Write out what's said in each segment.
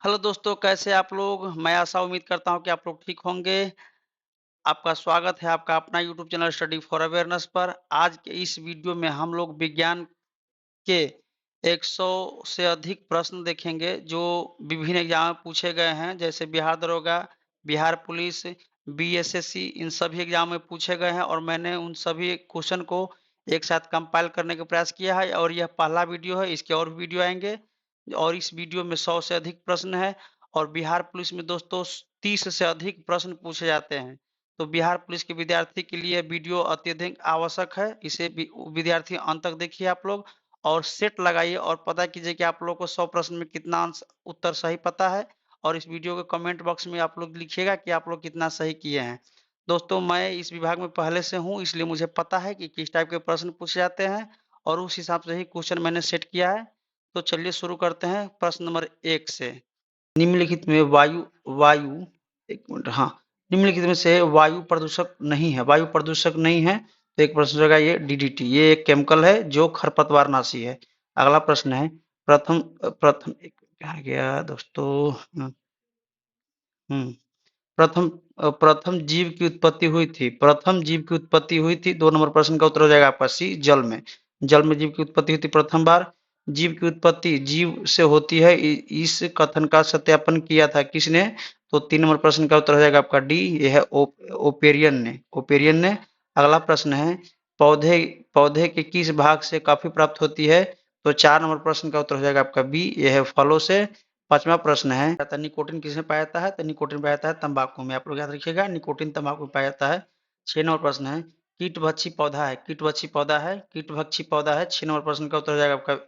Hello दोस्तों, कैसे आप लोग? मैं आशा उम्मीद करता हूँ कि आप लोग ठीक होंगे। आपका स्वागत है आपका अपना YouTube channel study for awareness पर। आज के इस वीडियो में हम लोग विज्ञान के 100 से अधिक प्रश्न देखेंगे जो विभिन्न एग्जाम में पूछे गए हैं, जैसे बिहार दरोगा, बिहार पुलिस, बीएसएससी, इन सभी एग्जाम में पूछे गए हैं और मैंने उन सभी क्वेश्चन को एक साथ कंपाइल करने का प्रयास किया है और यह पहला वीडियो है। इसके और भी वीडियो आएंगे और इस वीडियो में 100 से अधिक प्रश्न है और बिहार पुलिस में दोस्तों 30 से अधिक प्रश्न पूछे जाते हैं। तो बिहार पुलिस के विद्यार्थी के लिए वीडियो अत्यधिक आवश्यक है। इसे विद्यार्थी अंत तक देखिए आप लोग और सेट लगाइए और पता कीजिए कि आप लोग को 100 प्रश्न में कितना उत्तर सही पता है और इस वीडियो के कमेंट बॉक्स में आप लोग लिखिएगा कि आप लोग कितना सही किए हैं। दोस्तों, मैं इस विभाग में पहले से हूँ, इसलिए मुझे पता है कि किस टाइप के प्रश्न पूछे जाते हैं और उस हिसाब से ही क्वेश्चन मैंने सेट किया है। तो चलिए शुरू करते हैं प्रश्न नंबर 1 से। निम्नलिखित में वायु वायु एक मिनट, हाँ, निम्नलिखित में से वायु प्रदूषक नहीं है। वायु प्रदूषक नहीं है तो एक प्रश्न होगा ये डीडीटी। ये एक केमिकल है जो खरपतवारनाशी है। अगला प्रश्न है प्रथम प्रथम एक कहा गया दोस्तों। हम्म प्रथम जीव की उत्पत्ति हुई थी। प्रथम जीव की उत्पत्ति हुई थी। 2 नंबर प्रश्न का उत्तर हो जाएगा आपका सी, जल में। जल में जीव की उत्पत्ति हुई थी प्रथम बार। जीव की उत्पत्ति जीव से होती है, इस कथन का सत्यापन किया था किसने? तो 3 नंबर प्रश्न का उत्तर हो जाएगा आपका डी, यह है ओपेरियन ने। अगला प्रश्न है पौधे पौधे के किस भाग से कॉफी प्राप्त होती है? तो 4 नंबर प्रश्न का उत्तर हो जाएगा आपका बी, यह है फलों से। 5वां प्रश्न है निकोटिन किसमें पाया जाता है? तो निकोटिन पाया जाता है तंबाकू में। आप लोग याद रखिएगा, निकोटिन तंबाकू में पाया जाता है। 6 नंबर प्रश्न है कीटभक्षी पौधा है। कीटभक्षी पौधा है। 6 नंबर प्रश्न का उत्तर हो जाएगा आपका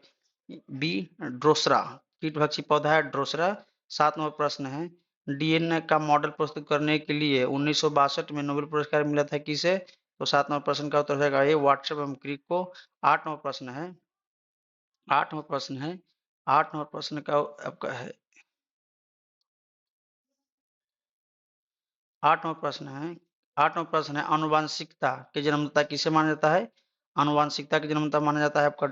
बी, ड्रोसरा। कीटभक्षी पौधा है ड्रोसरा। 7 नंबर प्रश्न है डीएनए का मॉडल प्रस्तुत करने के लिए 1962 में नोबेल पुरस्कार मिला था किसे? तो 7 नंबर प्रश्न का उत्तर हो जाएगा ये वाटसन एवं क्रिक को। 8 नंबर प्रश्न है 8 नंबर प्रश्न है 8 नंबर प्रश्न का आपका है 8वां प्रश्न है आनुवांशिकता के जन्मदाता किसे माना जाता है? आनुवांशिकता के जन्मदाता माना जाता है आपका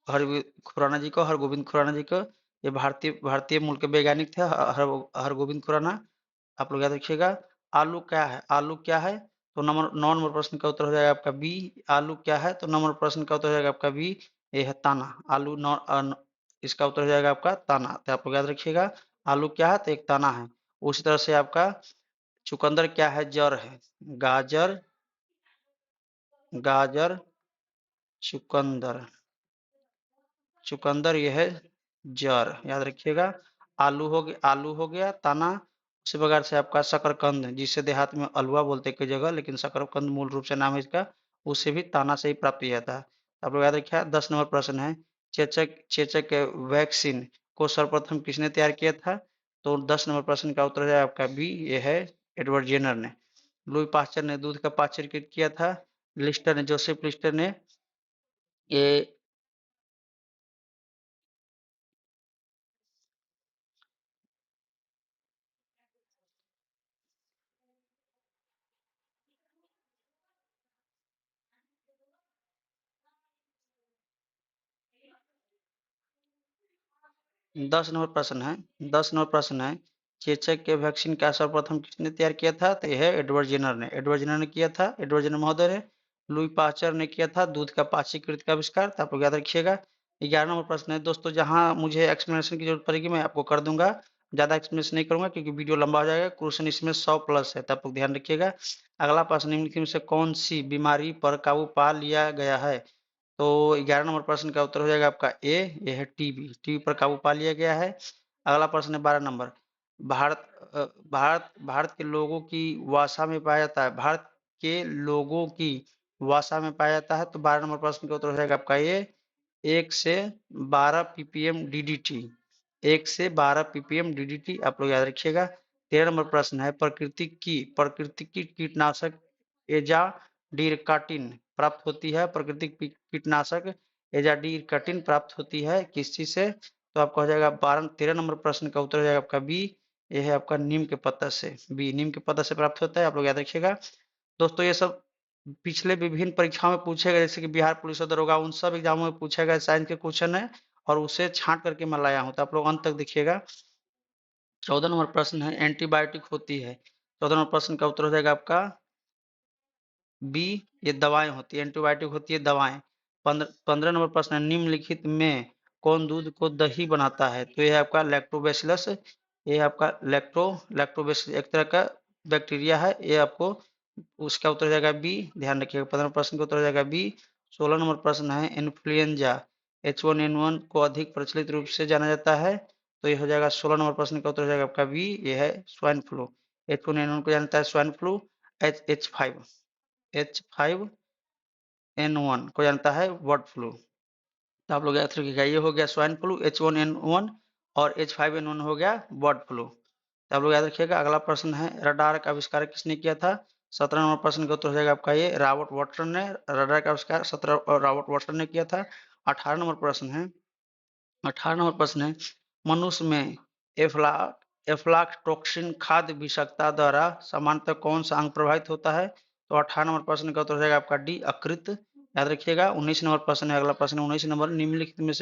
खुराना जी को, हरगोविंद खुराना जी को। ये भारतीय भारतीय मूल के वैज्ञानिक थे हरगोविंद खुराना। आप लोग याद रखिएगा। आलू क्या है? आलू क्या है? तो 9 नंबर प्रश्न का उत्तर हो जाएगा आपका बी, आलू क्या है? तो 9 नंबर प्रश्न का उत्तर हो जाएगा आपका बी, ये है ताना। आलू इसका उत्तर हो जाएगा आपका ताना। तो आप लोग याद रखिएगा आलू क्या है? तो एक ताना है। उसी तरह से आपका चुकंदर क्या है? जड़ है। गाजर गाजर चुकंदर चुकंदर यह है जड़, याद रखिएगा। आलू हो गया ताना। उसी प्रकार से आपका शकरकंद, जिसे देहात में अलुआ बोलते हैं कई जगह, लेकिन शकरकंद मूल रूप से नाम है इसका, उसे भी ताना से ही प्राप्त किया था। आप लोग याद रखिए। 10 नंबर प्रश्न है चेचक वैक्सीन को सर्वप्रथम किसने तैयार किया था? तो 10 नंबर प्रश्न का उत्तर है आपका बी, ये है एडवर्ड जेनर ने। लुई पास्चर ने दूध का पाश्चरीकृत किया था। जोसेफ लिस्टर ने ये 10 नंबर प्रश्न है 10 नंबर प्रश्न है चेचक के वैक्सीन का सर्वप्रथम किसने तैयार किया था? तो यह है एडवर्ड जेनर ने किया था। एडवर्ड जेनर महोदय ने। लुई पास्चर ने किया था दूध का पाश्चरीकृत का आविष्कार। तो आप लोग याद रखिएगा। 11 नंबर प्रश्न है दोस्तों, जहां मुझे एक्सप्लेनेशन की जरूरत पड़ेगी मैं आपको कर दूंगा। ज्यादा एक्सप्लेनेशन नहीं करूंगा क्योंकि वीडियो लंबा हो जाएगा। क्वेश्चन इसमें 100 प्लस है, तो आप लोग ध्यान रखिएगा। अगला प्रश्न निम्नलिखित में से कौन सी बीमारी पर काबू पा लिया गया है? तो 11 नंबर प्रश्न का उत्तर हो जाएगा आपका ए, यह है टीबी। टीबी पर काबू पा लिया गया है। अगला प्रश्न है 12 नंबर। भारत भारत के लोगों की वसा में पाया जाता है। भारत के लोगों की वसा में पाया जाता है। तो 12 नंबर प्रश्न का उत्तर हो जाएगा आपका ये 1 से 12 ppm डीडीटी। 1 से 12 ppm डीडीटी आप लोग याद रखिएगा। 13 नंबर प्रश्न है प्रकृति की कीटनाशक एजाडीरकाटिन प्राप्त होती है। प्राकृतिक कीटनाशक एजाडीरकाटिन प्राप्त होती है किस चीज से? तो आपका हो जाएगा 13 नंबर प्रश्न का उत्तर हो जाएगा आपका बी, यह है आपका नीम के पत्ता से। बी, नीम के पत्ता से प्राप्त होता है। आप लोग याद रखिएगा। दोस्तों, ये सब पिछले विभिन्न परीक्षाओं में पूछे गए, जैसे कि बिहार पुलिस और दरोगा, उन सब एग्जामों में पूछे गए साइंस के क्वेश्चन है और उसे छांट करके मैं लाया हूं। तो आप लोग अंत तक देखिएगा। 14 नंबर प्रश्न है एंटीबायोटिक होती है। 14 नंबर प्रश्न का उत्तर हो जाएगा आपका बी, ये दवाएं होती है, एंटीबायोटिक होती है दवाएं। 15 नंबर प्रश्न है निम्नलिखित में कौन दूध को दही बनाता है? तो यह आपका लैक्टोबैसिलस, ये आपका लैक्टोबैसिलस एक तरह का बैक्टीरिया है, ये आपको उसका उत्तर हो जाएगा बी, ध्यान रखिएगा 15 प्रश्न का उत्तर हो जाएगा बी। 16 नंबर प्रश्न है इन्फ्लुएंजा H1N1 को अधिक प्रचलित रूप से जाना जाता है, तो ये हो जाएगा 16 नंबर प्रश्न का उत्तर हो जाएगा आपका बी, ये है स्वाइन फ्लू। H1N1 को जानता है स्वाइन फ्लू, H5N1 को जानता है बर्ड फ्लू। तो आप लोग याद रखिएगा, ये हो गया स्वाइन फ्लू H1N1 और H5N1 हो गया बर्ड फ्लू। तो आप लोग याद रखिएगा। अगला प्रश्न है रडार का आविष्कार किसने किया था? 17 नंबर प्रश्न का उत्तर हो जाएगा आपका ये रॉबर्ट वाटसन ने, रडार का आविष्कार 17 रॉबर्ट वाटसन ने किया था। 18 नंबर प्रश्न है, 18 नंबर प्रश्न है मनुष्य में एफ्लाटॉक्सिन खाद्य विषाक्तता द्वारा सामान्यतः कौन सा अंग प्रभावित होता है? तो 18 नंबर प्रश्न का उत्तर हो जाएगा आपका डी, यकृत। याद रखिएगा। 19 नंबर प्रश्न है, अगला प्रश्न 19 नंबर निम्नलिखित में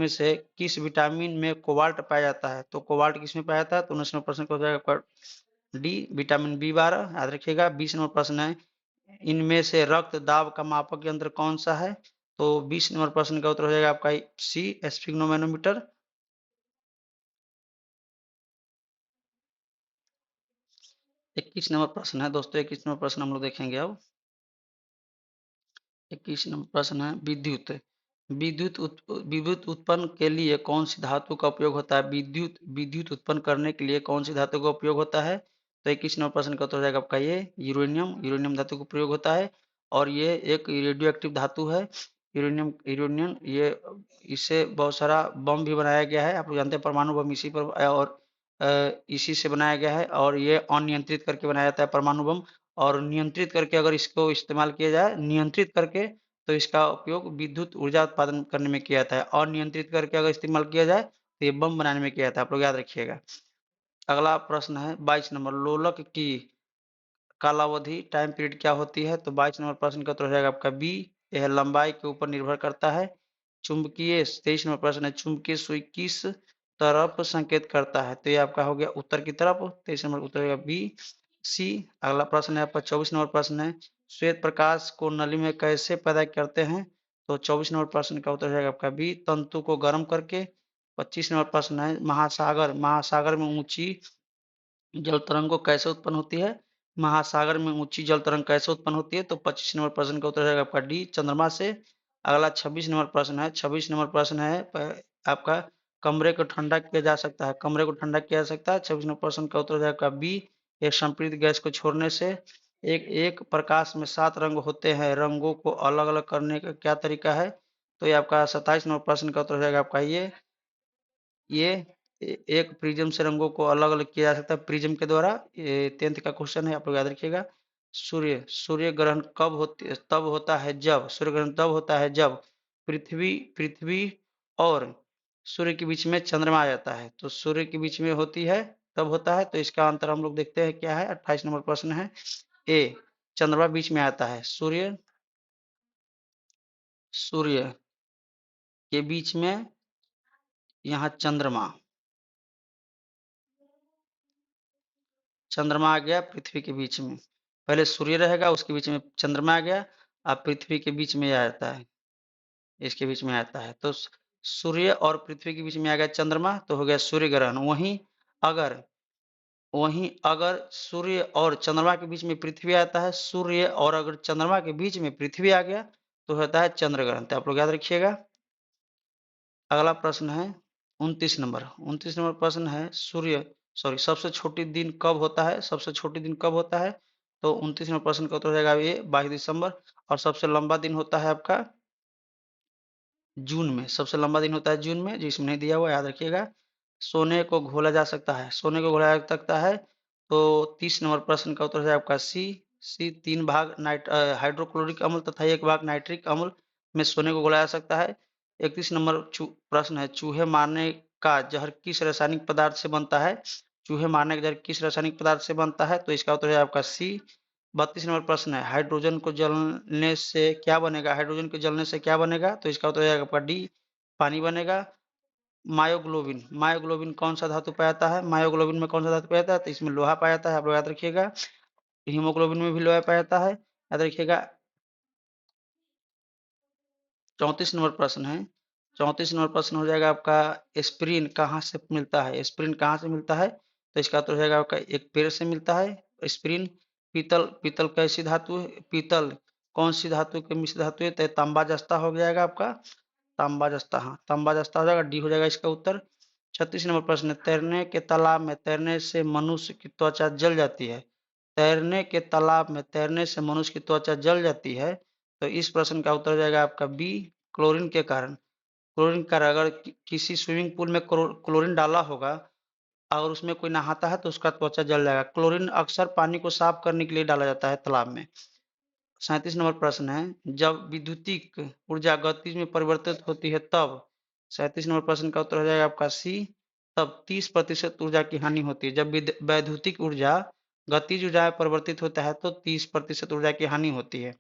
से किस विटामिन में कोबाल्ट पाया जाता है? तो कोबाल्ट किस में पाया जाता है? तो 19 नंबर प्रश्न का हो जाएगा आपका डी, विटामिन B12। याद रखिएगा। 20 नंबर प्रश्न है इनमें से रक्त दाब का मापक यंत्र कौन सा है? तो 20 नंबर प्रश्न का उत्तर हो जाएगा आपका सी, स्फिग्नोमेनोमीटर। 21 नंबर प्रश्न है दोस्तों, 21 नंबर प्रश्न हम लोग देखेंगे अब। 21 नंबर प्रश्न है विद्युत उत्पन्न के लिए कौन सी धातु का उपयोग होता है? विद्युत उत्पन्न करने के लिए कौन सी धातु का उपयोग होता है? तो 21 नंबर प्रश्न का उत्तर हो जाएगा आपका ये यूरेनियम धातु का प्रयोग होता है और ये एक रेडियो एक्टिव धातु है। यूरेनियम ये इससे बहुत सारा बम भी बनाया गया है, आप लोग जानते हैं परमाणु बम इसी पर और इसी से बनाया गया है और ये अनियंत्रित करके बनाया जाता है परमाणु बम। और नियंत्रित करके अगर इसको इस्तेमाल किया जाए, नियंत्रित करके, तो इसका उपयोग विद्युत ऊर्जा उत्पादन करने में किया जाता है। अनियंत्रित करके अगर इस्तेमाल किया जाए तो ये बम बनाने में किया जाता है, आप लोग याद रखिएगा। अगला प्रश्न है 22 नंबर लोलक की कालावधि टाइम पीरियड क्या होती है? तो 22 नंबर प्रश्न का उत्तर हो जाएगा आपका बी, यह लंबाई के ऊपर निर्भर करता है। चुंबकीय 23 नंबर प्रश्न है चुंबकीय सुई किस तरफ संकेत करता है? तो ये आपका हो गया उत्तर की तरफ। 23 नंबर उत्तर हो गया बी, सी। अगला प्रश्न है आपका 24 नंबर प्रश्न है श्वेत प्रकाश को नली में कैसे पैदा करते हैं? तो 24 नंबर प्रश्न का उत्तर हो जाएगा आपका बी, तंतु को गर्म करके। 25 नंबर प्रश्न है महासागर में ऊंची जल तरंगों कैसे उत्पन्न होती है? महासागर में ऊंची जल तरंग कैसे उत्पन्न होती है? तो 25 नंबर प्रश्न का उत्तर हो जाएगा आपका डी, चंद्रमा से। अगला 26 नंबर प्रश्न है, 26 नंबर प्रश्न है आपका कमरे को ठंडा किया जा सकता है, कमरे को ठंडा किया जा सकता है। 26 नंबर प्रश्न का उत्तर हो जाएगा बी, एक संपीड़ित गैस को छोड़ने से। एक प्रकाश में 7 रंग होते हैं, रंगों को अलग अलग करने का क्या तरीका है? तो ये आपका 27 नंबर प्रश्न का उत्तर हो जाएगा आपका ये एक प्रिज्म से रंगों को अलग अलग किया जा सकता है प्रिज्म के द्वारा। ये 10th का क्वेश्चन है, आप लोग याद रखिएगा। सूर्य ग्रहण सूर्य ग्रहण तब होता है जब पृथ्वी और सूर्य के बीच में चंद्रमा आ जाता है। तो सूर्य के बीच में होती है तब होता है, तो इसका अंतर हम लोग देखते हैं क्या है। 28 नंबर प्रश्न है ए, चंद्रमा बीच में आता है, सूर्य के बीच में यहाँ चंद्रमा आ गया पृथ्वी के बीच में। पहले सूर्य रहेगा, उसके बीच में चंद्रमा आ गया, अब पृथ्वी के बीच में आ जाता है, इसके बीच में आता है। तो सूर्य और पृथ्वी के बीच में आ गया चंद्रमा, तो हो गया सूर्य ग्रहण। वहीं अगर सूर्य और चंद्रमा के बीच में पृथ्वी आता है, सूर्य और अगर चंद्रमा के बीच में पृथ्वी आ गया तो होता है चंद्र ग्रहण। तो आप लोग याद रखिएगा। अगला प्रश्न है 29 नंबर। 29 नंबर प्रश्न है सबसे छोटी दिन कब होता है? सबसे छोटी दिन कब होता है? तो 29 नंबर प्रश्न का उत्तर हो जाएगा ये 22 दिसंबर। और सबसे लंबा दिन होता है आपका जून में, सबसे लंबा दिन होता है जून में, जिसमें नहीं दिया हुआ याद रखिएगा। सोने को घोला जा सकता है, सोने को घोला जा सकता है। तो 30 नंबर प्रश्न का उत्तर है आपका सी 3 भाग हाइड्रोक्लोरिक अम्ल तथा 1 भाग नाइट्रिक अम्ल में सोने को घोला जा सकता है। 31 नंबर प्रश्न है चूहे मारने का जहर किस रासायनिक पदार्थ से बनता है? चूहे मारने का जहर किस रासायनिक पदार्थ से बनता है? तो इसका उत्तर है आपका सी। 32 नंबर प्रश्न है हाइड्रोजन को जलने से क्या बनेगा? हाइड्रोजन के जलने से क्या बनेगा? तो इसका उत्तर है आपका डी, पानी बनेगा। मायोग्लोबिन। मायोग्लोबिन कौन सा धातु पाया जाता है? मायोग्लोबिन में कौन सा धातु पाया जाता है? तो इसमें लोहा पाया जाता है, आप लोग याद रखिएगा। हीमोग्लोबिन में भी लोहा पाया जाता है, याद रखिएगा। 34 नंबर प्रश्न है। 34 नंबर प्रश्न हो जाएगा आपका, एस्पिरिन कहाँ से मिलता है? एस्पिरिन कहाँ से मिलता है? तो इसका उत्तर हो जाएगा आपका, एक पेड़ से मिलता है एस्पिरिन। पीतल, पीतल कैसी धातु है? पीतल कौन सी धातु के मिश्र धातु है? तो तांबा जस्ता हो जाएगा आपका, तांबा जस्ता। हाँ, तांबा जस्ता हो जाएगा, डी हो जाएगा इसका उत्तर। 36 नंबर प्रश्न है, तैरने के तालाब में तैरने से मनुष्य की त्वचा जल जाती है। तैरने के तालाब में तैरने से मनुष्य की त्वचा जल जाती है। तो इस प्रश्न का उत्तर हो जाएगा आपका बी, क्लोरीन के कारण। क्लोरीन के कारण, अगर किसी स्विमिंग पूल में क्लोरीन डाला होगा और उसमें कोई नहाता है तो उसका त्वचा जल जाएगा। क्लोरीन अक्सर पानी को साफ करने के लिए डाला जाता है तालाब में। 37 नंबर प्रश्न है, जब विद्युतीक ऊर्जा गतिज में परिवर्तित होती है तब। 37 नंबर प्रश्न का उत्तर हो जाएगा आपका सी, तब 30% ऊर्जा की हानि होती है। जब वैद्युतिक ऊर्जा गतिज ऊर्जा में परिवर्तित होता है तो 30% ऊर्जा की हानि होती है।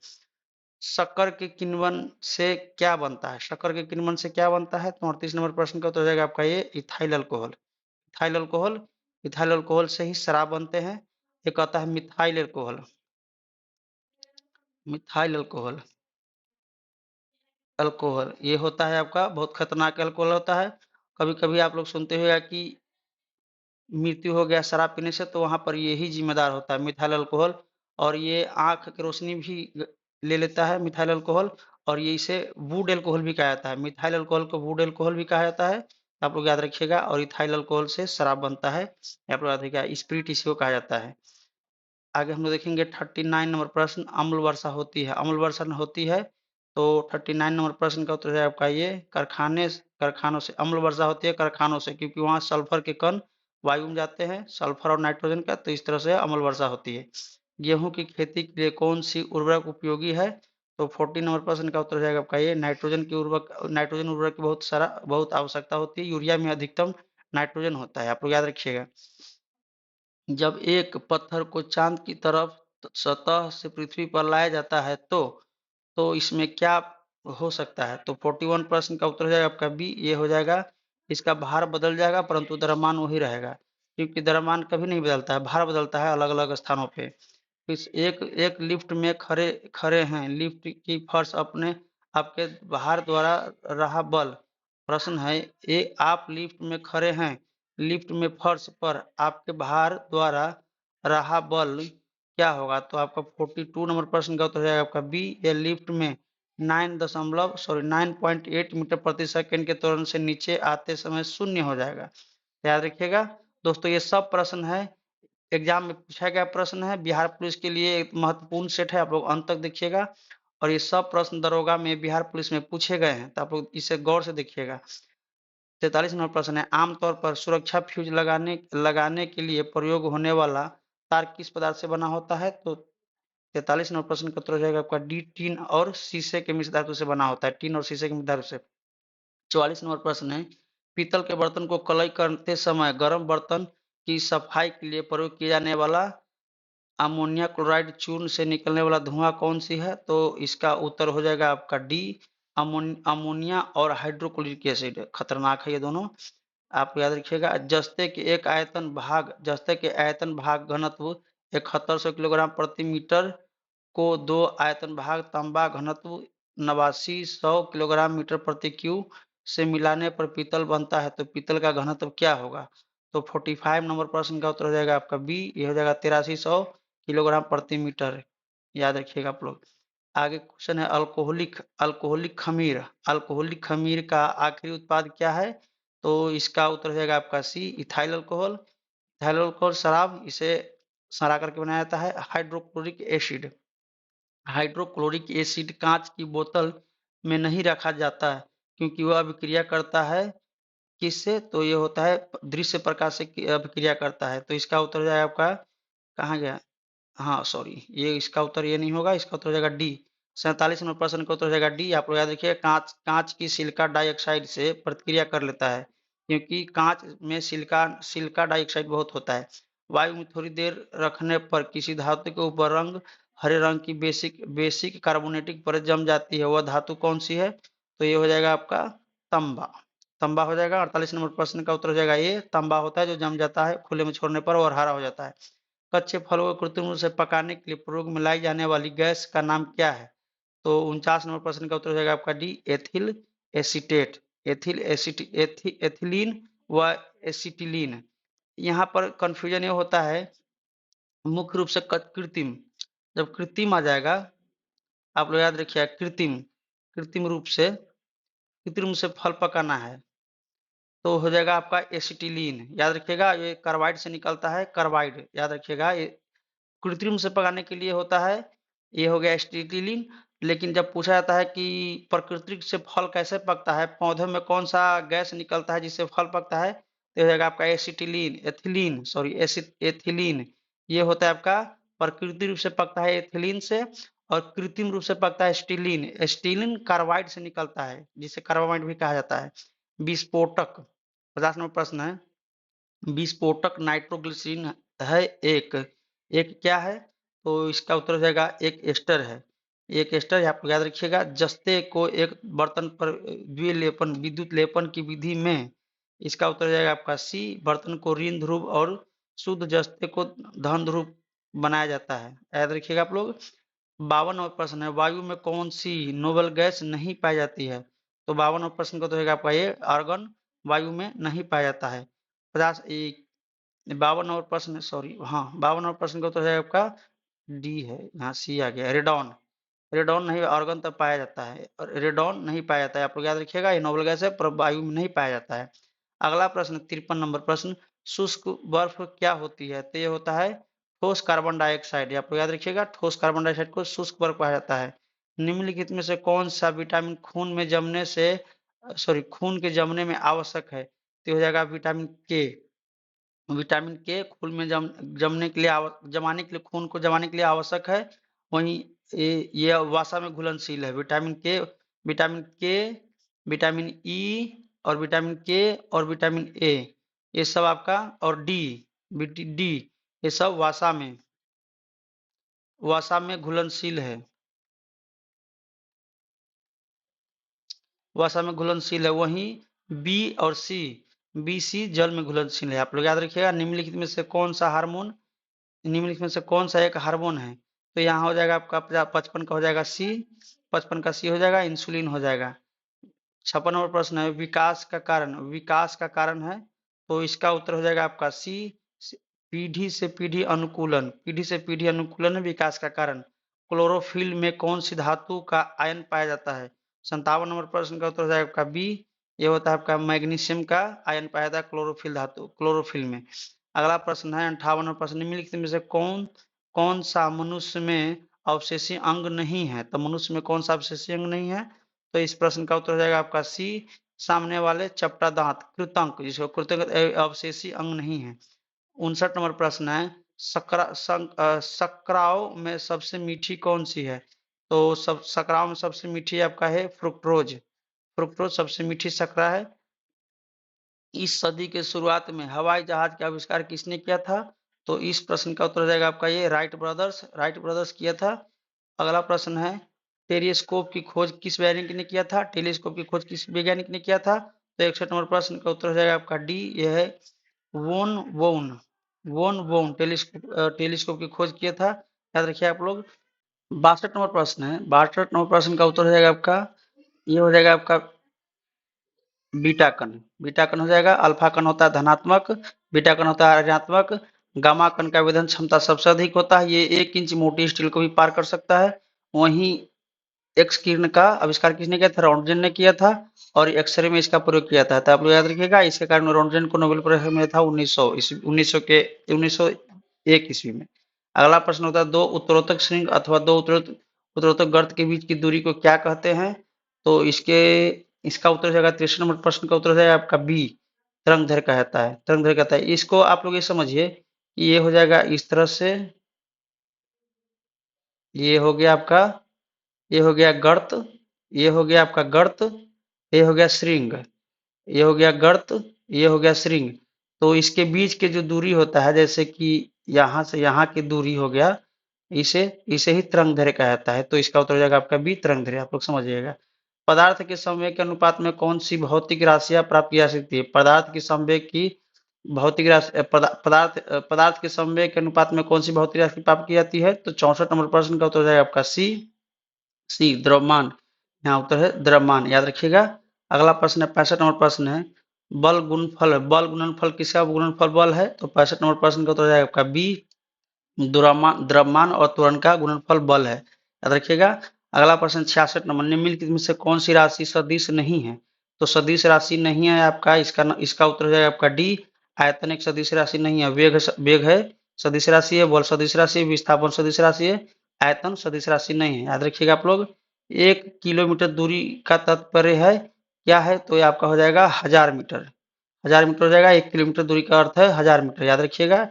शक्कर के किण्वन से क्या बनता है? शक्कर के किण्वन से क्या बनता है? तो 38 नंबर प्रश्न का उत्तर हो जाएगा आपका ये, ethyl alcohol. Ethyl alcohol, ethyl alcohol से ही शराब बनते हैं। एक आता है methyl alcohol. Methyl alcohol, alcohol ये होता है आपका बहुत खतरनाक अल्कोहल होता है। कभी कभी आप लोग सुनते होगा कि मृत्यु हो गया शराब पीने से, तो वहां पर यही जिम्मेदार होता है मिथाइल अल्कोहल। और ये आंख की रोशनी भी ले लेता है मिथाइल अल्कोहल। और ये इसे वुड अल्कोहल भी कहा जाता है। मिथाइल अल्कोहल को वुड अल्कोहल भी कहा जाता है, आप लोग याद रखिएगा। और इथाइल अल्कोहल से शराब बनता है, आप लोग याद रखिएगा। स्पिरिट इसी को कहा जाता है। आगे हम लोग देखेंगे 39 नंबर प्रश्न, अम्ल वर्षा होती है। अम्ल वर्षा होती है तो 39 नंबर प्रश्न का उत्तर है आपका ये, कारखानों से अम्ल वर्षा होती है, कारखानों से, क्योंकि वहां सल्फर के कण वायु में जाते हैं, सल्फर और नाइट्रोजन का, तो इस तरह से अम्ल वर्षा होती है। गेहूं की खेती के लिए कौन सी उर्वरक उपयोगी है? तो 40 नंबर प्रश्न का उत्तर हो जाएगा आपका ये, नाइट्रोजन की उर्वरक। नाइट्रोजन उर्वरक की बहुत आवश्यकता होती है। यूरिया में अधिकतम नाइट्रोजन होता है, आप लोग याद रखिएगा। जब एक पत्थर को चांद की तरफ सतह से पृथ्वी पर लाया जाता है तो इसमें क्या हो सकता है? तो 41 प्रश्न का उत्तर हो जाएगा आपका बी, ये हो जाएगा। इसका भार बदल जाएगा परंतु द्रव्यमान वही रहेगा, क्योंकि द्रव्यमान कभी नहीं बदलता है, भार बदलता है अलग अलग स्थानों पे। इस एक एक लिफ्ट में खड़े खड़े हैं, लिफ्ट की फर्श अपने आपके भार द्वारा रहा बल। प्रश्न है, आप लिफ्ट में खड़े हैं, लिफ्ट में फर्श पर आपके भार द्वारा रहा बल क्या होगा? तो आपका 42 नंबर प्रश्न का उत्तर हो जाएगा आपका बी, ये लिफ्ट में 9.8 मीटर प्रति सेकंड के त्वरण से नीचे आते समय शून्य हो जाएगा। याद रखिएगा दोस्तों, ये सब प्रश्न है, एग्जाम में पूछा गया प्रश्न है, बिहार पुलिस के लिए एक महत्वपूर्ण सेट है, आप लोग अंत तक देखिएगा। और ये सब प्रश्न दरोगा में, बिहार पुलिस में पूछे गए हैं, तो आप लोग इसे गौर से देखिएगा। 43 नंबर प्रश्न है, आमतौर पर सुरक्षा फ्यूज लगाने के लिए प्रयोग होने वाला तार किस पदार्थ से बना होता है? तो 43 नंबर प्रश्न का उत्तर हो जाएगा आपका डी, टीन और शीशे के मिश्र धातु से बना होता है, टीन और शीशे के मिश्र धातु से। 44 नंबर प्रश्न है, पीतल के बर्तन को कलई करते समय गर्म बर्तन की सफाई के लिए प्रयोग किया जाने वाला अमोनिया क्लोराइड चूर्ण से निकलने वाला धुआं कौन सी है? तो इसका उत्तर हो जाएगा आपका डी, अमोनिया और हाइड्रोक्लोरिक एसिड। खतरनाक है ये दोनों, आप याद रखिएगा। जस्ते के आयतन भाग घनत्व 7100 किलोग्राम प्रति मीटर को 2 आयतन भाग तांबा घनत्व 8900 किलोग्राम मीटर प्रति क्यूब से मिलाने पर पीतल बनता है, तो पीतल का घनत्व क्या होगा? तो 45 नंबर प्रश्न का उत्तर हो जाएगा आपका बी, ये हो जाएगा 8300 किलोग्राम प्रति मीटर, याद रखिएगा आप लोग। आगे क्वेश्चन है, अल्कोहलिक खमीर, अल्कोहलिक खमीर का आखिरी उत्पाद क्या है? तो इसका उत्तर हो जाएगा आपका सी, इथाइल अल्कोहल। इथाइल अल्कोहल शराब, इसे सड़ा करके बनाया जाता है। हाइड्रोक्लोरिक एसिड, हाइड्रोक्लोरिक एसिड कांच की बोतल में नहीं रखा जाता है, क्योंकि वह अभिक्रिया करता है किससे? तो ये होता है दृश्य प्रकाश से अभिक्रिया करता है। तो इसका उत्तर हो जाएगा आपका, कहाँ गया, हाँ सॉरी, ये इसका उत्तर ये नहीं होगा, इसका उत्तर हो जाएगा डी। 47 नंबर प्रश्न का उत्तर हो जाएगा डी। आप लोग याद रखिए, कांच कांच की सिलिका डाइऑक्साइड से प्रतिक्रिया कर लेता है, क्योंकि कांच में सिलिका सिलिका डाइऑक्साइड बहुत होता है। वायु में थोड़ी देर रखने पर किसी धातु के ऊपर हरे रंग की बेसिक बेसिक कार्बोनेटिक परत जम जाती है, वह धातु कौन सी है? तो ये हो जाएगा आपका तांबा। तंबा हो जाएगा। 48 नंबर प्रश्न का उत्तर हो जाएगा ए, तांबा होता है जो जम जाता है खुले में छोड़ने पर और हरा हो जाता है। कच्चे फलों को कृत्रिम रूप से पकाने के लिए प्रयोग में लाई जाने वाली गैस का नाम क्या है? तो 49 नंबर प्रश्न का उत्तर हो जाएगा आपका डी, एथिल एसीटेट। एथिलीन व एसिटिलीन। यहाँ पर कंफ्यूजन ये होता है मुख्य रूप से कृत्रिम, जब कृत्रिम आ जाएगा आप लोग याद रखिएगा, कृत्रिम कृत्रिम से फल पकाना है तो हो जाएगा आपका एसिटिलीन। याद रखिएगा ये कार्बाइड से निकलता है, कार्बाइड याद रखिएगा। ये कृत्रिम से पकाने के लिए होता है, ये हो गया एसिटिलीन। लेकिन जब पूछा जाता है कि प्राकृतिक से फल कैसे पकता है, पौधे में कौन सा गैस निकलता है जिससे फल पकता है, तो हो जाएगा आपका एथिलीन। ये होता है आपका प्राकृतिक रूप से पकता है एथिलीन से, और कृत्रिम रूप से पकता है एसिटिलीन। एसिटिलीन कार्बाइड से निकलता है जिसे कार्बामाइड भी कहा जाता है। विस्फोटक 50 नंबर प्रश्न है, विस्फोटक नाइट्रोग्लिसरीन है एक क्या है? तो इसका उत्तर हो जाएगा एक एस्टर है। एक एस्टर है, आपको याद रखिएगा। जस्ते को एक बर्तन पर विद्युत लेपन की विधि में, इसका उत्तर हो जाएगा आपका सी, बर्तन को ऋण ध्रुव और शुद्ध जस्ते को धन ध्रुव बनाया जाता है। याद रखिएगा आप लोग। 52 नंबर प्रश्न है, वायु में कौन सी नोबल गैस नहीं पाई जाती है? तो 52 नंबर प्रश्न का तो होगा आपका ये, आर्गन वायु में नहीं पाया जाता है। 52 नंबर प्रश्न, सॉरी हाँ 52 नंबर प्रश्न का तो है आपका डी है, यहाँ सी आ गया, रेडॉन। रेडॉन नहीं, आर्गन तब पाया जाता है और रेडॉन नहीं पाया जाता है। आप लोग याद रखिएगा ये नोबल गैस है पर वायु में नहीं पाया जाता है। अगला प्रश्न 53 नंबर प्रश्न, शुष्क बर्फ क्या होती है? तो ये होता है ठोस कार्बन डाइऑक्साइड। आप लोग याद रखिएगा ठोस कार्बन डाइऑक्साइड को शुष्क बर्फ कहा जाता है। निम्नलिखित में से कौन सा विटामिन खून के जमने में आवश्यक है? तो हो जाएगा विटामिन के। विटामिन के खून में जमाने के लिए खून को जमाने के लिए आवश्यक है। वहीं ये वसा में घुलनशील है। विटामिन के, विटामिन ई और विटामिन के और विटामिन ए, ये सब आपका, और डी ये सब वसा में घुलनशील है। वसा में घुलनशील है। वहीं बी सी जल में घुलनशील है। आप लोग याद रखिएगा निम्नलिखित में से कौन सा एक हार्मोन है? तो यहाँ हो जाएगा आपका 55 का हो जाएगा सी, 55 का सी हो जाएगा, इंसुलिन हो जाएगा। 56 नंबर प्रश्न है, विकास का कारण है। तो इसका उत्तर हो जाएगा आपका सी, पीढ़ी से पीढ़ी अनुकूलन है विकास का कारण। क्लोरोफिल में कौन सी धातु का आयन पाया जाता है? 57 नंबर प्रश्न का उत्तर हो जाएगा आपका बी, ये होता है आपका मैग्नीशियम का आयन पाया जाता है क्लोरोफिल में। अगला प्रश्न है 58 नंबर प्रश्न, निम्नलिखित में से कौन सा मनुष्य में अवशेषी अंग नहीं है? तो मनुष्य में कौन सा अवशेषी अंग नहीं है? तो इस प्रश्न का उत्तर हो जाएगा आपका सी, सामने वाले चपटा दांत, कृतंक, जिसको कृतंक अवशेषी अंग नहीं है। 59 नंबर प्रश्न है, सक्राओ में सबसे मीठी कौन सी है? तो सक्राओ में सबसे मीठी आपका है फ्रुक्टोज सबसे मीठी सक्रा है। इस सदी के शुरुआत में हवाई जहाज का आविष्कार किसने किया था? तो इस प्रश्न का उत्तर हो जाएगा आपका ये, राइट ब्रदर्स किया था। अगला प्रश्न है, टेलीस्कोप की खोज किस वैज्ञानिक ने किया था? तो 61 नंबर प्रश्न का उत्तर हो जाएगा आपका डी, यह है वोन बोन टेलीस्कोप की खोज किया था। याद रखिए आप लोग। 62 नंबर प्रश्न है, 62 नंबर प्रश्न का उत्तर हो जाएगा आपका, ये हो जाएगा आपका बीटा कण हो जाएगा। अल्फा कण होता है धनात्मक, बीटा कण होता है ऋणात्मक, गामा कण का विभेदन क्षमता सबसे अधिक होता है, ये 1 इंच मोटी स्टील को भी पार कर सकता है। वहीं एक्स किरण का आविष्कार किसने किया था? रॉन्टगेन ने किया था, और एक्सरे में इसका प्रयोग किया था। तो आप लोग याद रखिएगा इसके कारण रॉन्टगेन को नोबेल प्राइज मिला था 1901 ईस्वी में। अगला प्रश्न होता है, दो उत्तरोत्तर श्रृंग अथवा दो उत्तरोत्तर गर्त के बीच की दूरी को क्या कहते हैं? तो इसका उत्तर हो जाएगा 63 नंबर प्रश्न का उत्तर हो जाएगा आपका बी, तरंग दैर्घ्य कहता है। इसको आप लोग ये समझिए कि ये हो जाएगा इस तरह से, ये हो गया आपका, ये हो गया गर्त, ये हो गया आपका गर्त, ये हो गया श्रृंग, ये हो गया गर्त, ये हो गया श्रृंग। तो इसके बीच के जो दूरी होता है, जैसे कि यहाँ से यहाँ की दूरी हो गया, इसे ही तरंग दैर्घ्य कहा जाता है। तो इसका उत्तर हो जाएगा आपका बी, तरंग दैर्घ्य। आप लोग समझिएगा। पदार्थ के संवेग के अनुपात में कौन सी भौतिक राशियां प्राप्त की जा सकती है? पदार्थ की संवेग की भौतिक राशि पदार्थ के संवेग के अनुपात में कौन सी भौतिक राशि प्राप्त की जाती है? तो 64 नंबर प्रश्न का उत्तर हो जाएगा आपका सी द्रव्यमान। यहाँ उत्तर है द्रव्यमान, याद रखिएगा। अगला प्रश्न है 65 नंबर प्रश्न है बल गुणनफल किसका गुणनफल बल है? तो 65 नंबर प्रश्न का उत्तर हो जाएगा आपका बी द्रव्यमान और त्वरण का गुणनफल बल है, याद रखिएगा। अगला प्रश्न 66 नंबर, निम्नलिखित में से कौन सी राशि सदिश नहीं है? तो सदिश राशि नहीं है आपका, इसका उत्तर हो जाएगा आपका डी। आयतन एक सदिश राशि नहीं है, वेग है सदिश राशि है, बल सदिश राशि है, विस्थापन सदिश राशि है, आयतन सदिश राशि नहीं है, याद रखिएगा आप लोग। 1 किलोमीटर दूरी का तात्पर्य है क्या है? तो ये आपका हो जाएगा 1000 मीटर। 1000 मीटर हो जाएगा, 1 किलोमीटर दूरी का अर्थ है 1000 मीटर, याद रखिएगा।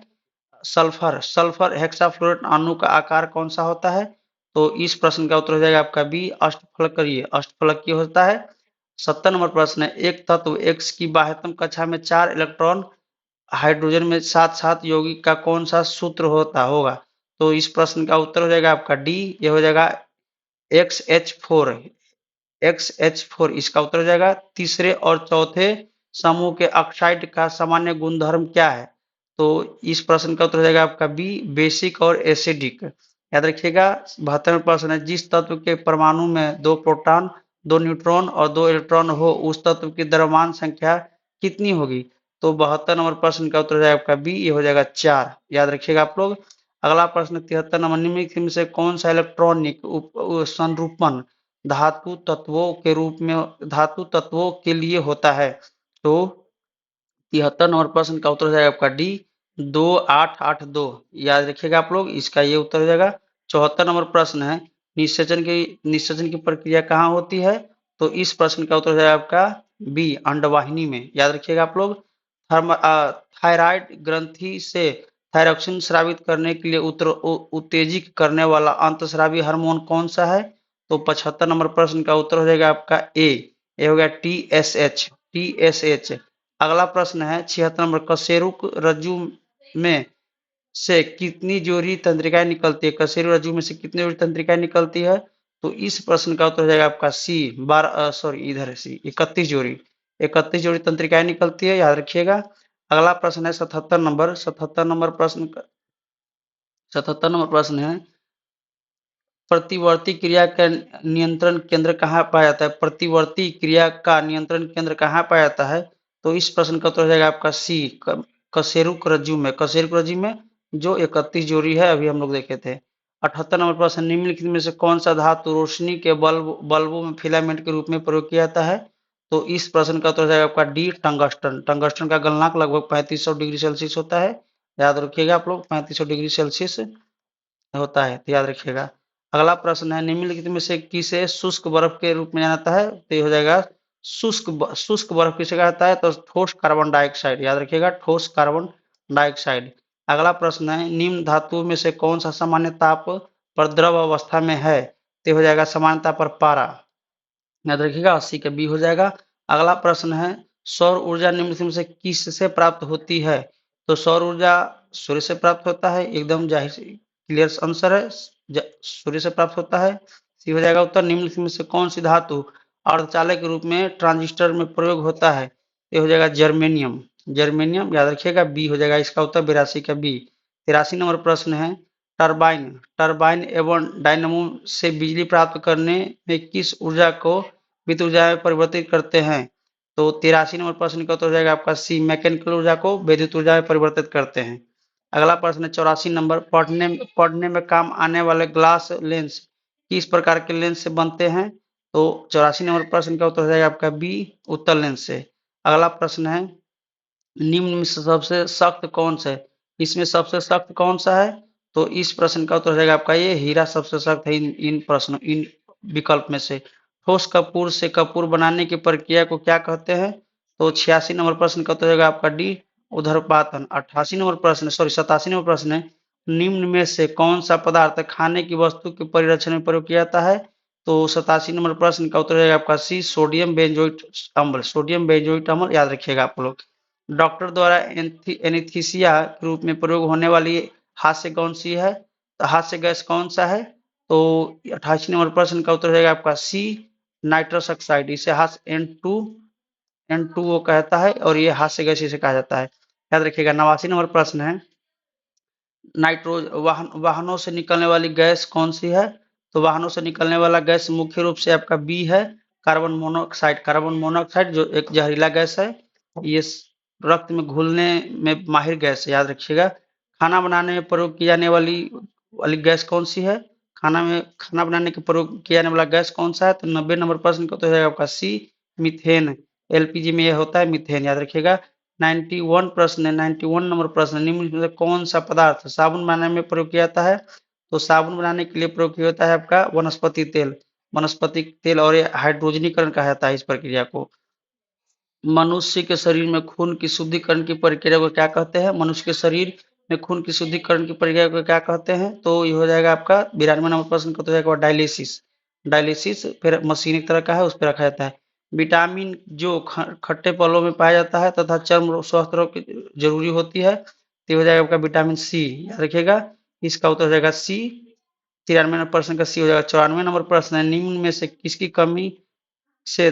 सल्फर हेक्साफ्लोराइड अणु का आकार कौन सा होता है? तो इस प्रश्न का उत्तर हो जाएगा आपका बी अष्टफलकीय होता है। 70 नंबर प्रश्न है, एक तत्व X की बाह्यतम कक्षा में 4 इलेक्ट्रॉन हाइड्रोजन में साथ साथ यौगिक का कौन सा सूत्र होगा? तो इस प्रश्न का उत्तर हो जाएगा आपका डी, ये हो जाएगा XH4। XH4 इसका उत्तर हो जाएगा। तीसरे और चौथे समूह के ऑक्साइड का सामान्य गुणधर्म क्या है? तो इस प्रश्न का उत्तर हो जाएगा आपका बी, बेसिक और एसिडिक, याद रखिएगा। 72 प्रश्न है, जिस तत्व के परमाणु में 2 प्रोटॉन 2 न्यूट्रॉन और 2 इलेक्ट्रॉन हो उस तत्व की द्रव्यमान संख्या कितनी होगी? तो 72 नंबर प्रश्न का उत्तर हो जाएगा आपका बी, ये हो जाएगा 4, याद रखिएगा आप लोग। अगला प्रश्न 73 नंबर, निम्नलिखित में से कौन सा इलेक्ट्रॉनिक संरूपण धातु तत्वों के लिए होता है? तो 73 नंबर प्रश्न का उत्तर हो जाएगा आपका डी, 2882, याद रखिएगा आप लोग, इसका ये उत्तर हो जाएगा। 74 नंबर प्रश्न है, निषेचन की प्रक्रिया कहाँ होती है? तो इस प्रश्न का उत्तर हो जाएगा आपका बी, अंडवाहिनी में, याद रखिएगा आप लोग। थायराइड ग्रंथि से थायरॉक्सिन स्रावित करने के लिए उत्तेजित करने वाला अंतस्रावी हार्मोन कौन सा है? तो 75 नंबर प्रश्न का उत्तर हो जाएगा आपका ए, ये हो गया टीएसएच। अगला प्रश्न है 76 नंबर, कशेरुक रज्जु में से कितनी जोड़ी तंत्रिकाएं निकलती है? कशेरुक रज्जु में से कितनी जोड़ी तंत्रिकाएं निकलती है? तो इस प्रश्न का उत्तर हो जाएगा आपका सी, 31 जोड़ी तंत्रिकाएं निकलती है, याद रखिएगा। अगला प्रश्न है 77 नंबर 77 नंबर प्रश्न है, प्रतिवर्ती क्रिया का नियंत्रण केंद्र कहाँ पाया जाता है? प्रतिवर्ती क्रिया का नियंत्रण केंद्र कहाँ पाया जाता है? तो इस प्रश्न का उत्तर हो जाएगा आपका सी, कशेरुक रज्जु में जो 31 जोड़ी है, अभी हम लोग देखे थे। 78 नंबर प्रश्न, निम्नलिखित में से कौन सा धातु रोशनी के बल्बों में फिलामेंट के रूप में प्रयोग किया जाता है? तो इस प्रश्न का उत्तर हो जाएगा आपका डी, टंगस्टन का गलनांक लगभग 3500 डिग्री सेल्सियस होता है, याद रखिएगा आप लोग, 3500 डिग्री सेल्सियस होता है, तो याद रखिएगा। अगला प्रश्न है, निम्नलिखित में से किसे शुष्क बर्फ के रूप में जाना जाता है? तो ये हो जाएगा शुष्क बर्फ किसे कहा जाता है? तो ठोस कार्बन डाइऑक्साइड, याद रखिएगा, ठोस कार्बन डाइऑक्साइड। अगला प्रश्न है, निम्न धातु में से कौन सा सामान्य ताप पर द्रव अवस्था में है? तो हो जाएगा सामान्य ताप पर पारा, याद रखिएगा, 80 का बी हो जाएगा। अगला प्रश्न है, सौर ऊर्जा निम्नलिखित में से किससे प्राप्त होती है? तो सौर ऊर्जा सूर्य से प्राप्त होता है, एकदम जाहिर क्लियर आंसर है, सूर्य से प्राप्त होता है, सी हो जाएगा उत्तर। निम्नलिखित में से कौन सी धातु अर्धचालक के रूप में ट्रांजिस्टर में प्रयोग होता है? ये हो जाएगा जर्मेनियम, याद रखिएगा, बी हो जाएगा इसका उत्तर, 82 का बी। 83 नंबर प्रश्न है, टरबाइन एवं डायनमो से बिजली प्राप्त करने में किस ऊर्जा को विद्युत ऊर्जा में परिवर्तित करते हैं? तो 83 नंबर प्रश्न का उत्तर हो जाएगा आपका सी, मैकेनिकल ऊर्जा को विद्युत ऊर्जा में परिवर्तित करते हैं। अगला प्रश्न है 84 नंबर, पढ़ने में काम आने वाले ग्लास लेंस किस प्रकार के लेंस से बनते हैं? तो 84 नंबर प्रश्न का उत्तर हो जाएगा आपका बी, उत्तल लेंस से। अगला प्रश्न है, निम्न में से सबसे सख्त कौन सा है? इसमें सबसे सख्त कौन सा है? तो इस प्रश्न का उत्तर हो जाएगा आपका ये, हीरा सबसे सख्त है इन विकल्प में से। ठोस कपूर से कपूर बनाने की प्रक्रिया को क्या कहते हैं? तो 86 नंबर प्रश्न का उत्तर हो जाएगा आपका डी, उधर्पातन। 87 नंबर प्रश्न है, निम्न में से कौन सा पदार्थ खाने की वस्तु के परिरक्षण में प्रयोग किया जाता है? तो 87 नंबर प्रश्न का उत्तर हो जाएगा आपका सी, सोडियम बेंजोइट अम्ल, याद रखिएगा आप लोग। डॉक्टर द्वारा एनेस्थीसिया के रूप में प्रयोग होने वाली हास्य कौन सी है? तो हास्य गैस कौन सा है? तो 88 नंबर प्रश्न का उत्तर हो जाएगा आपका सी, नाइट्रस ऑक्साइड, इसे N2O कहता है और ये हास्य गैस इसे कहा जाता है। याद रखिएगा। 89 नंबर प्रश्न है, वाहनों से निकलने वाली गैस कौन सी है? तो वाहनों से निकलने वाला गैस मुख्य रूप से आपका बी है, कार्बन मोनोऑक्साइड। कार्बन मोनोऑक्साइड जो एक जहरीला गैस है, ये रक्त में घुलने में माहिर गैस है, याद रखिएगा। खाना बनाने में प्रयोग की जाने वाली गैस कौन सी है? खाना बनाने के प्रयोग किया जाने वाला गैस कौन सा है? तो 90 नंबर प्रश्न का तो है आपका सी, मीथेन। एलपीजी में यह होता है मीथेन, याद रखिएगा। 91 प्रश्न है, 91 नंबर प्रश्न, निम्न में कौन सा पदार्थ साबुन बनाने में प्रयोग किया जाता है? तो साबुन बनाने के लिए प्रयोग किया जाता है आपका वनस्पति तेल। वनस्पति तेल, और ये हाइड्रोजनीकरण कहा जाता है इस प्रक्रिया को। मनुष्य के शरीर में खून की शुद्धिकरण की प्रक्रिया को क्या कहते हैं? मनुष्य के शरीर में खून की शुद्धिकरण की प्रक्रिया को क्या कहते हैं? तो ये हो जाएगा आपका 92 नंबर प्रश्न का तो हो जाएगा डायलिसिस। डायलिसिस फिर मशीनी तरह का है, उस पर रखा जाता है। विटामिन जो खट्टे फलों में पाया जाता है तथा चर्म स्वस्थ रोग की जरूरी होती है, तो हो जाएगा आपका विटामिन सी, याद रखिएगा। इसका उत्तर हो जाएगा सी। 93 नंबर प्रश्न का सी हो जाएगा। 94 नंबर प्रश्न है, निम्न में से किसकी कमी से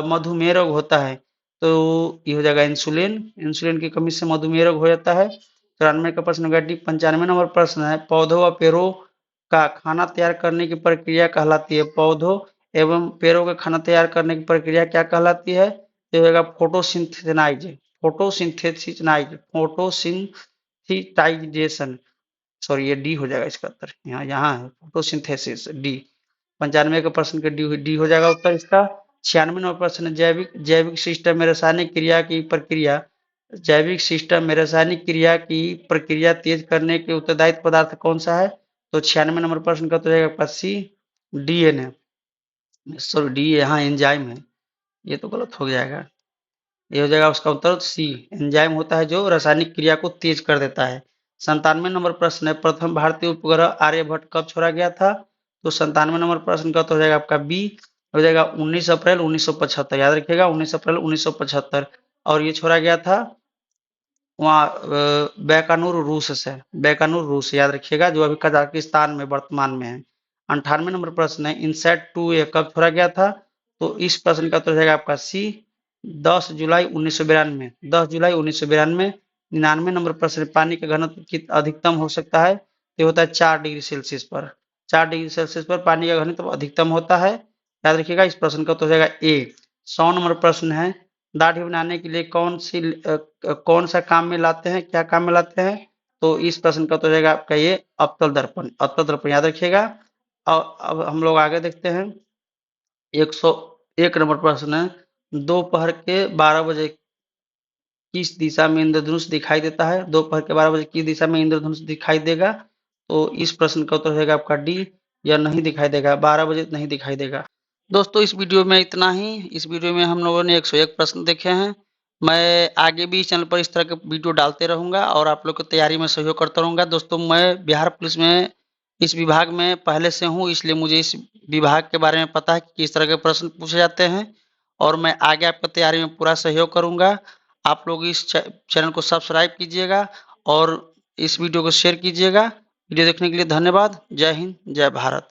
मधुमेह रोग होता है? तो ये हो जाएगा इंसुलिन। इंसुलिन की कमी से मधुमेह रोग हो जाता है। 94 का प्रश्न होगा डी। 95 नंबर प्रश्न है, पौधों व पेड़ों का खाना तैयार करने की प्रक्रिया कहलाती है? पौधों एवं पेड़ों का खाना तैयार करने की प्रक्रिया क्या कहलाती है? ये होगा फोटोसिंथेसाइज। फोटोसिंथेसिस फोटोसिंथिटाइजेशन। सॉरी, ये डी हो जाएगा इसका उत्तर। यहाँ है फोटोसिंथेसिस, डी। 95 के प्रश्न के डी हो जाएगा उत्तर इसका। 96 नंबर प्रश्न, जैविक सिस्टम में रासायनिक क्रिया की प्रक्रिया जैविक सिस्टम में रासायनिक क्रिया की प्रक्रिया तेज करने के उत्तरदायी पदार्थ कौन सा है? तो 96 नंबर प्रश्न का तो जाएगा आपका सी, डीएनए। सॉरी, डी यहाँ एंजाइम है, ये तो गलत हो जाएगा। ये हो जाएगा उसका उत्तर सी, एंजाइम होता है जो रासायनिक क्रिया को तेज कर देता है। 97 नंबर प्रश्न है, प्रथम भारतीय उपग्रह आर्यभट्ट कब छोड़ा गया था? तो 97 नंबर प्रश्न का तो हो जाएगा आपका बी, हो जाएगा 19 अप्रैल 1975, याद रखिएगा 19 अप्रैल 1975। और ये छोड़ा गया था वहाँ बैकानूर रूस, याद रखिएगा, जो अभी कजाकिस्तान में वर्तमान में है। 98 नंबर प्रश्न है, इनसैट 2A कब छोड़ा गया था? तो इस प्रश्न का तो हो जाएगा आपका सी, 10 जुलाई 1992। 10 जुलाई 1992। 99 नंबर प्रश्न, पानी का घनत्व अधिकतम हो सकता है? तो होता है 4 डिग्री सेल्सियस पर। 4 डिग्री सेल्सियस पर पानी का घनत्व अधिकतम होता है, याद रखिएगा। इस प्रश्न का तो हो जाएगा ए। 100 नंबर प्रश्न है, दाढ़ी बनाने के लिए कौन सा काम में लाते हैं, क्या काम में लाते हैं? तो इस प्रश्न का तो हो जाएगा आपका ये अवतल दर्पण, याद रखिएगा। और अब हम लोग आगे देखते हैं। 101 नंबर प्रश्न है, दोपहर के 12 बजे किस दिशा में इंद्रधनुष दिखाई देता है? दोपहर के 12 बजे किस दिशा में इंद्रधनुष दिखाई देगा? तो इस प्रश्न का उत्तर रहेगा आपका डी, या नहीं दिखाई देगा, 12 बजे नहीं दिखाई देगा। दोस्तों, इस वीडियो में इतना ही। इस वीडियो में हम लोगों ने 101 प्रश्न देखे हैं। मैं आगे भी इस चैनल पर इस तरह के वीडियो डालते रहूंगा और आप लोग की तैयारी में सहयोग करता रहूंगा। दोस्तों, मैं बिहार पुलिस में इस विभाग में पहले से हूं, इसलिए मुझे इस विभाग के बारे में पता है कि किस तरह के प्रश्न पूछे जाते हैं, और मैं आगे आपकी तैयारी में पूरा सहयोग करूंगा। आप लोग इस चैनल को सब्सक्राइब कीजिएगा और इस वीडियो को शेयर कीजिएगा। वीडियो देखने के लिए धन्यवाद। जय हिंद, जय भारत।